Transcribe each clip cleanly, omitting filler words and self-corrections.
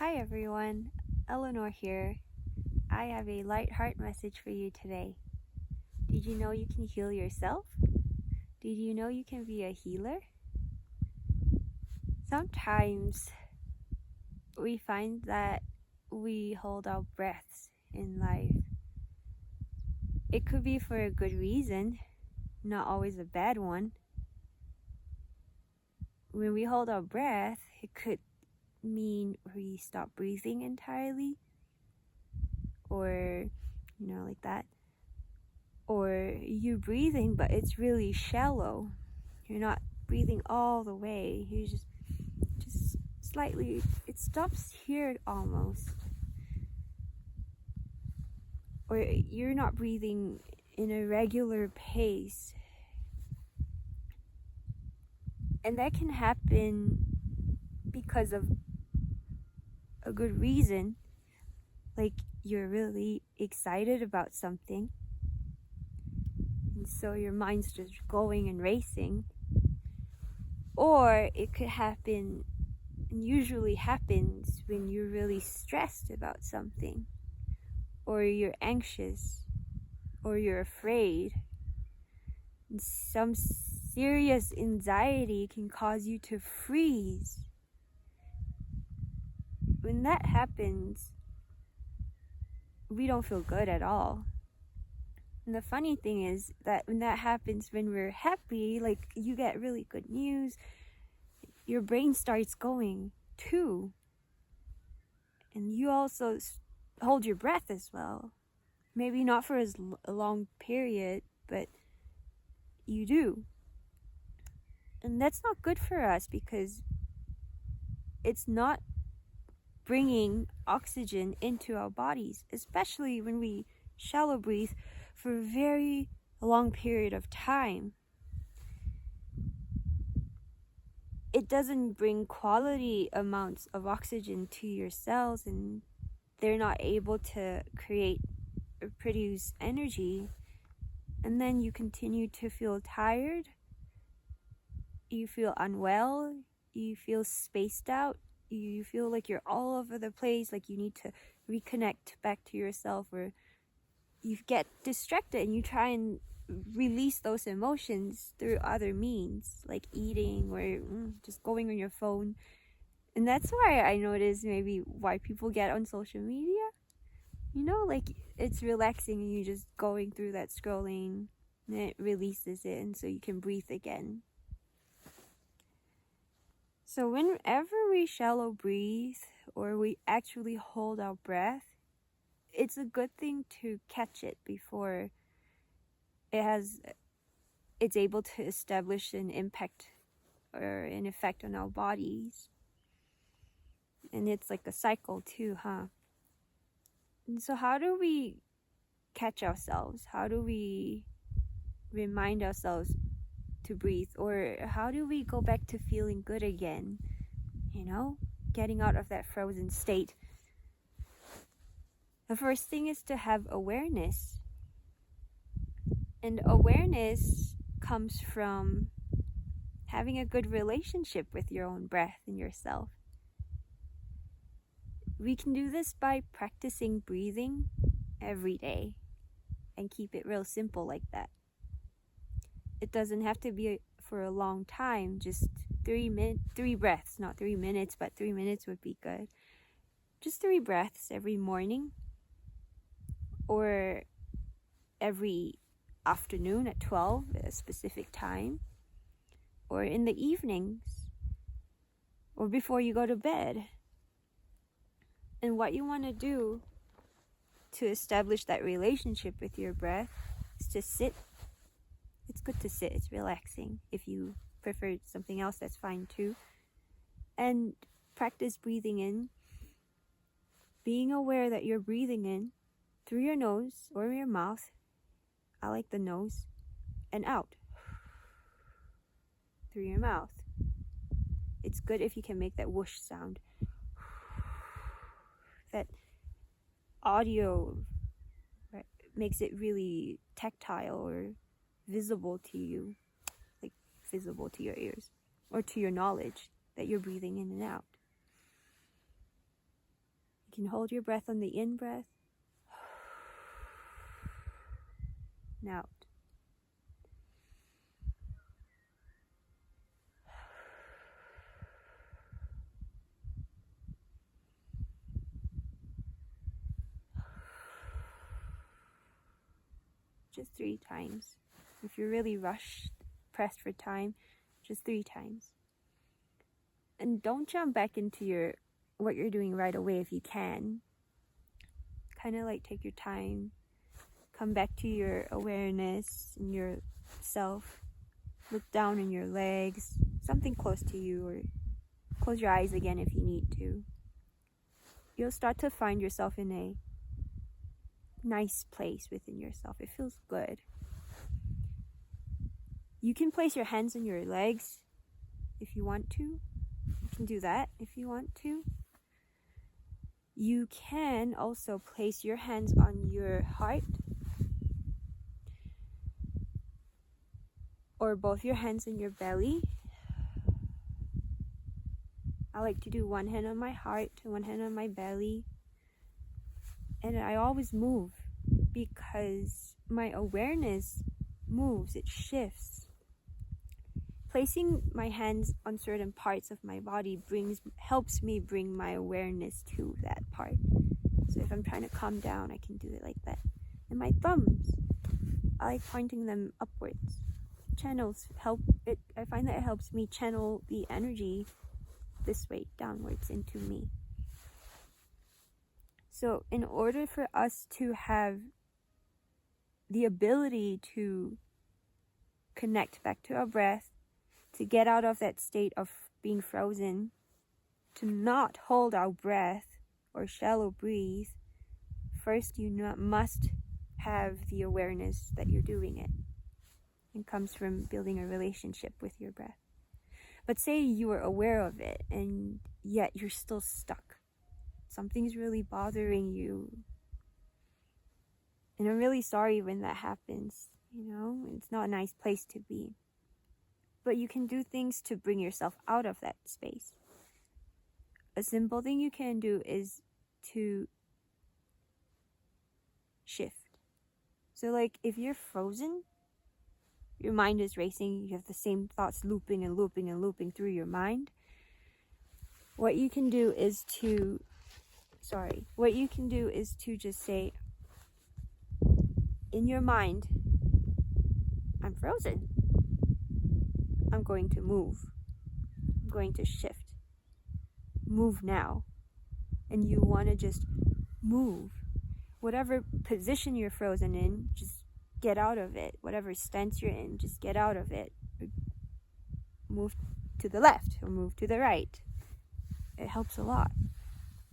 Hi everyone, Eleanor here. I have a light heart message for you today. Did you know you can heal yourself? Did you know you can be a healer? Sometimes we find that we hold our breaths in life. It could be for a good reason, not always a bad one. When we hold our breath, it could mean we stop breathing entirely, or like that. Or you're breathing, but it's really shallow. You're not breathing all the way. You just slightly, it stops here almost. Or you're not breathing in a regular pace. And that can happen because of a good reason. Like you're really excited about something, and so your mind's just going and racing. Or it could happen, and usually happens, when you're really stressed about something, or you're anxious, or you're afraid. And some serious anxiety can cause you to freeze. When that happens, we don't feel good at all. And the funny thing is that when that happens, when we're happy, like you get really good news, your brain starts going too. And you also hold your breath as well. Maybe not for as a long period, but you do. And that's not good for us because it's not bringing oxygen into our bodies, especially when we shallow breathe for a very long period of time. It doesn't bring quality amounts of oxygen to your cells, and they're not able to create or produce energy. And then you continue to feel tired, you feel unwell, you feel spaced out, you feel like you're all over the place, like you need to reconnect back to yourself, or you get distracted and you try and release those emotions through other means, like eating or just going on your phone. And that's why I notice maybe why people get on social media. Like it's relaxing and you're just going through that scrolling, and it releases it, and so you can breathe again. So whenever we shallow breathe or we actually hold our breath, it's a good thing to catch it before it's able to establish an impact or an effect on our bodies. And it's like a cycle too, huh? And so how do we catch ourselves? How do we remind ourselves to breathe? Or how do we go back to feeling good again? Getting out of that frozen state. The first thing is to have awareness. And awareness comes from having a good relationship with your own breath and yourself. We can do this by practicing breathing every day and keep it real simple like that. It doesn't have to be for a long time, just 3 breaths, not 3 minutes, but 3 minutes would be good. Just 3 breaths every morning, or every afternoon at 12, a specific time, or in the evenings, or before you go to bed. And what you want to do to establish that relationship with your breath is to sit. It's good to sit, it's relaxing. If you prefer something else, that's fine too. And practice breathing in, being aware that you're breathing in through your nose or your mouth. I like the nose. And out through your mouth. It's good if you can make that whoosh sound. That audio, right, makes it really tactile or visible to you, like visible to your ears or to your knowledge that you're breathing in and out. can hold your breath on the in breath and out. Just 3 times. If you're really rushed, pressed for time, just 3 times. And don't jump back into what you're doing right away if you can. Kind of like take your time. Come back to your awareness and yourself. Look down in your legs, something close to you, or close your eyes again if you need to. You'll start to find yourself in a nice place within yourself. It feels good. You can place your hands on your legs if you want to. You can do that if you want to. You can also place your hands on your heart, or both your hands in your belly. I like to do one hand on my heart and one hand on my belly. And I always move because my awareness moves, it shifts. Placing my hands on certain parts of my body helps me bring my awareness to that part. So if I'm trying to calm down, I can do it like that. And my thumbs, I like pointing them upwards. Channels help it. I find that it helps me channel the energy this way, downwards into me. So in order for us to have the ability to connect back to our breath, to get out of that state of being frozen, to not hold our breath or shallow breathe, first you must have the awareness that you're doing it. It comes from building a relationship with your breath. But say you are aware of it and yet you're still stuck. Something's really bothering you. And I'm really sorry when that happens. It's not a nice place to be. But you can do things to bring yourself out of that space. A simple thing you can do is to shift. So like if you're frozen, your mind is racing, you have the same thoughts looping and looping and looping through your mind. What you can do is to just say, in your mind, I'm frozen. I'm going to move. I'm going to shift. Move now. And you want to just move. Whatever position you're frozen in, just get out of it. Whatever stance you're in, just get out of it. Move to the left or move to the right. It helps a lot.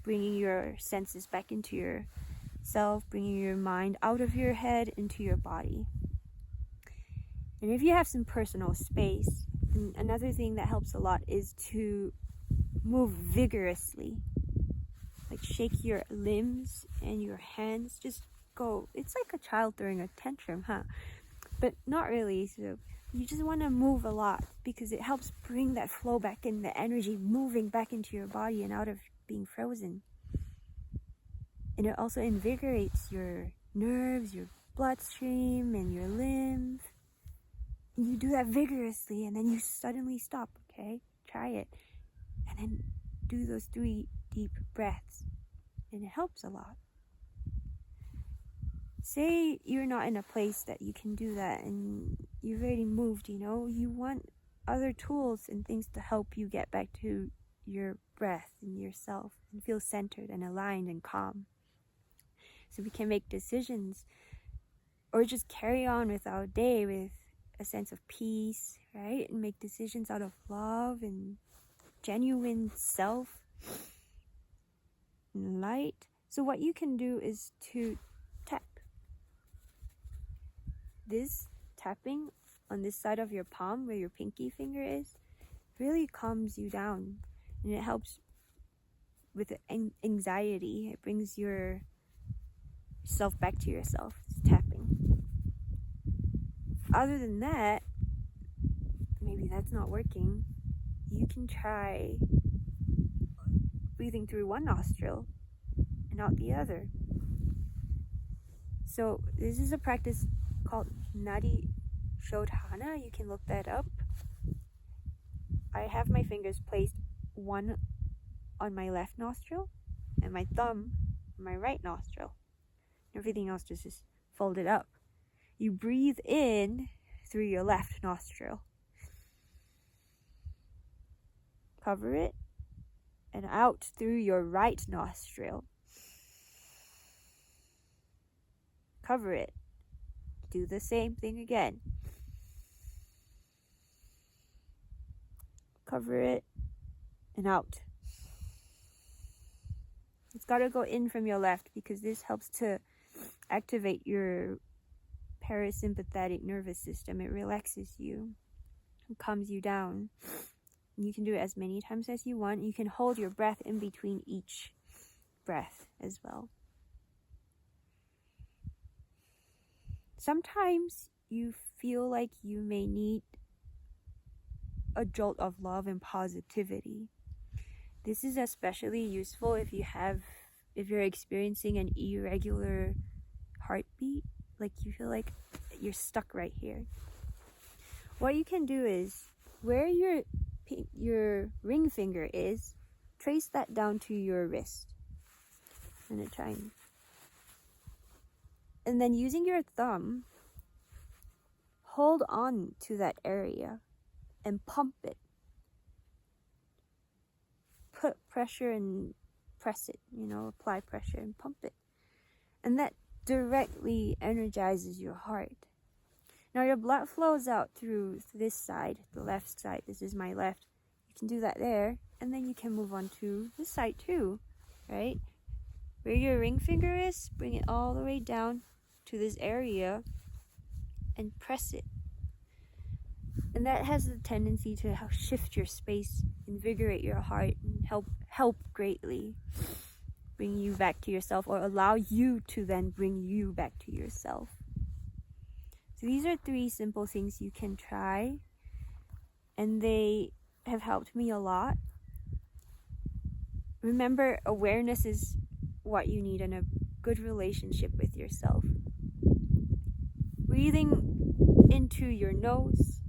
Bringing your senses back into yourself, bringing your mind out of your head into your body. And if you have some personal space, another thing that helps a lot is to move vigorously. Like shake your limbs and your hands. Just go. It's like a child throwing a tantrum, huh? But not really. So you just want to move a lot because it helps bring that flow back in, the energy moving back into your body and out of being frozen. And it also invigorates your nerves, your bloodstream, and your lymph. And you do that vigorously, and then you suddenly stop, okay? Try it. And then do those 3 deep breaths. And it helps a lot. Say you're not in a place that you can do that, and you've already moved, you want other tools and things to help you get back to your breath and yourself and feel centered and aligned and calm. So we can make decisions or just carry on with our day with a sense of peace, right? And make decisions out of love and genuine self and light. So what you can do is to tap. This tapping on this side of your palm where your pinky finger is really calms you down, and it helps with anxiety. It brings yourself back to yourself. It's tapping. Other than that, maybe that's not working. You can try breathing through one nostril and out the other. So this is a practice called Nadi Shodhana. You can look that up. I have my fingers placed one on my left nostril and my thumb on my right nostril. Everything else just is folded up. You breathe in through your left nostril. Cover it, and out through your right nostril. Cover it. Do the same thing again. Cover it, and out. It's got to go in from your left because this helps to activate your parasympathetic nervous system. It relaxes you and calms you down. You can do it as many times as you want. You can hold your breath in between each breath as well. Sometimes you feel like you may need a jolt of love and positivity. This is especially useful if you're experiencing an irregular heartbeat, like you feel like you're stuck right here. What you can do is, where your ring finger is, trace that down to your wrist. I'm gonna try and then using your thumb, hold on to that area and pump it. Put pressure and press it, apply pressure and pump it. And that directly energizes your heart. Now your blood flows out through this side, the left side. This is my left. You can do that there, and then you can move on to this side too, right? Where your ring finger is, bring it all the way down to this area and press it. And that has the tendency to shift your space, invigorate your heart, and help greatly bring you back to yourself, or allow you to then bring you back to yourself. So these are 3 simple things you can try, and they have helped me a lot. Remember, awareness is what you need in a good relationship with yourself. Breathing into your nose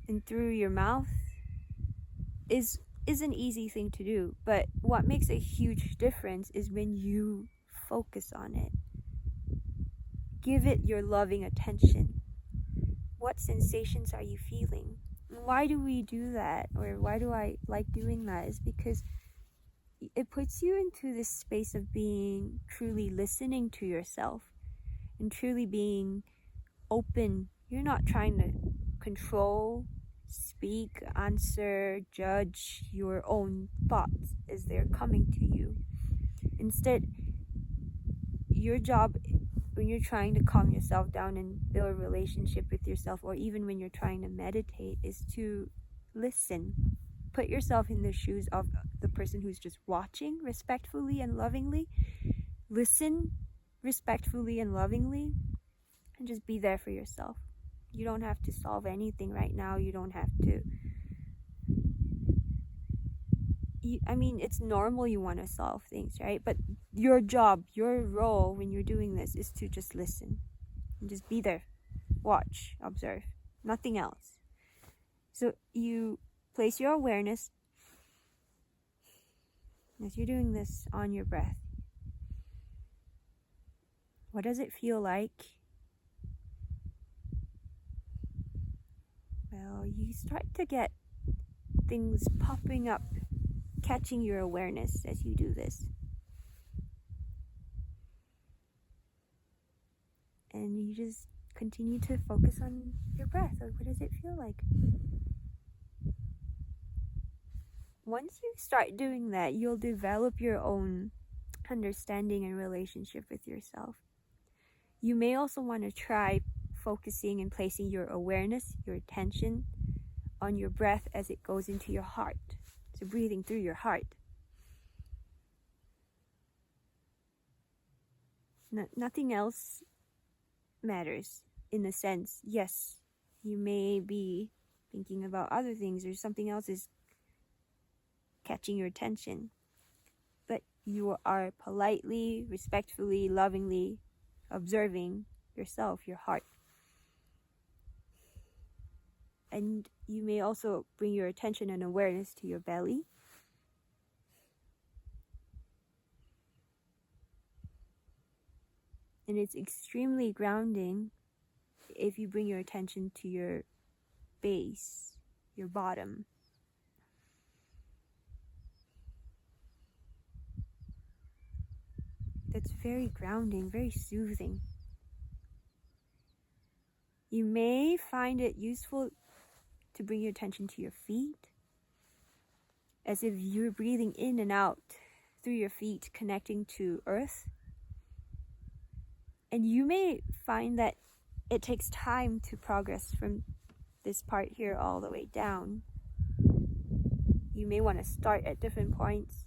and through your mouth is an easy thing to do, but what makes a huge difference is when you focus on it. Give it your loving attention. What sensations are you feeling? Why do we do that, or why do I like doing that? Is because it puts you into this space of being truly listening to yourself and truly being open. You're not trying to control, speak, answer, judge your own thoughts as they're coming to you. Instead, your job when you're trying to calm yourself down and build a relationship with yourself, or even when you're trying to meditate, is to listen. Put yourself in the shoes of the person who's just watching respectfully and lovingly. Listen respectfully and lovingly, and just be there for yourself. You don't have to solve anything right now. You don't have to. It's normal you want to solve things, right? But your job, your role when you're doing this is to just listen and just be there. Watch, observe, nothing else. So you place your awareness as you're doing this on your breath. What does it feel like? Well, you start to get things popping up, catching your awareness as you do this. And you just continue to focus on your breath. Or what does it feel like? Once you start doing that, you'll develop your own understanding and relationship with yourself. You may also want to try focusing and placing your awareness, your attention on your breath as it goes into your heart. So breathing through your heart. Nothing else matters in a sense. Yes, you may be thinking about other things, or something else is catching your attention, but you are politely, respectfully, lovingly observing yourself, your heart. And you may also bring your attention and awareness to your belly. And it's extremely grounding if you bring your attention to your base, your bottom. That's very grounding, very soothing. You may find it useful to bring your attention to your feet, as if you're breathing in and out through your feet, connecting to earth. And you may find that it takes time to progress from this part here all the way down. You may want to start at different points.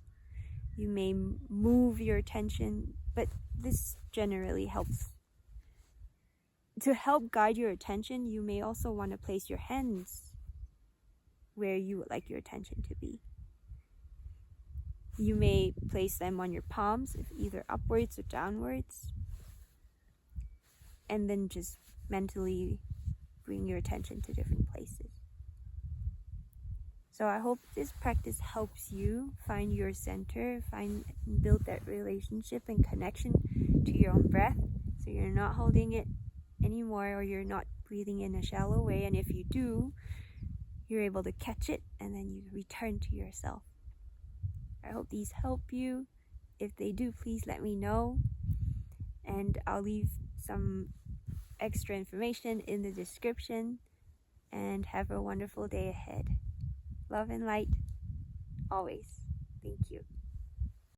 You may move your attention, but this generally helps. To help guide your attention, you may also want to place your hands where you would like your attention to be. You may place them on your palms, either upwards or downwards, and then just mentally bring your attention to different places. So I hope this practice helps you find your center, build that relationship and connection to your own breath, so you're not holding it anymore, or you're not breathing in a shallow way. And if you do, you're able to catch it and then you return to yourself. I hope these help you. If they do, please let me know, and I'll leave some extra information in the description. And have a wonderful day ahead. Love and light always. Thank you.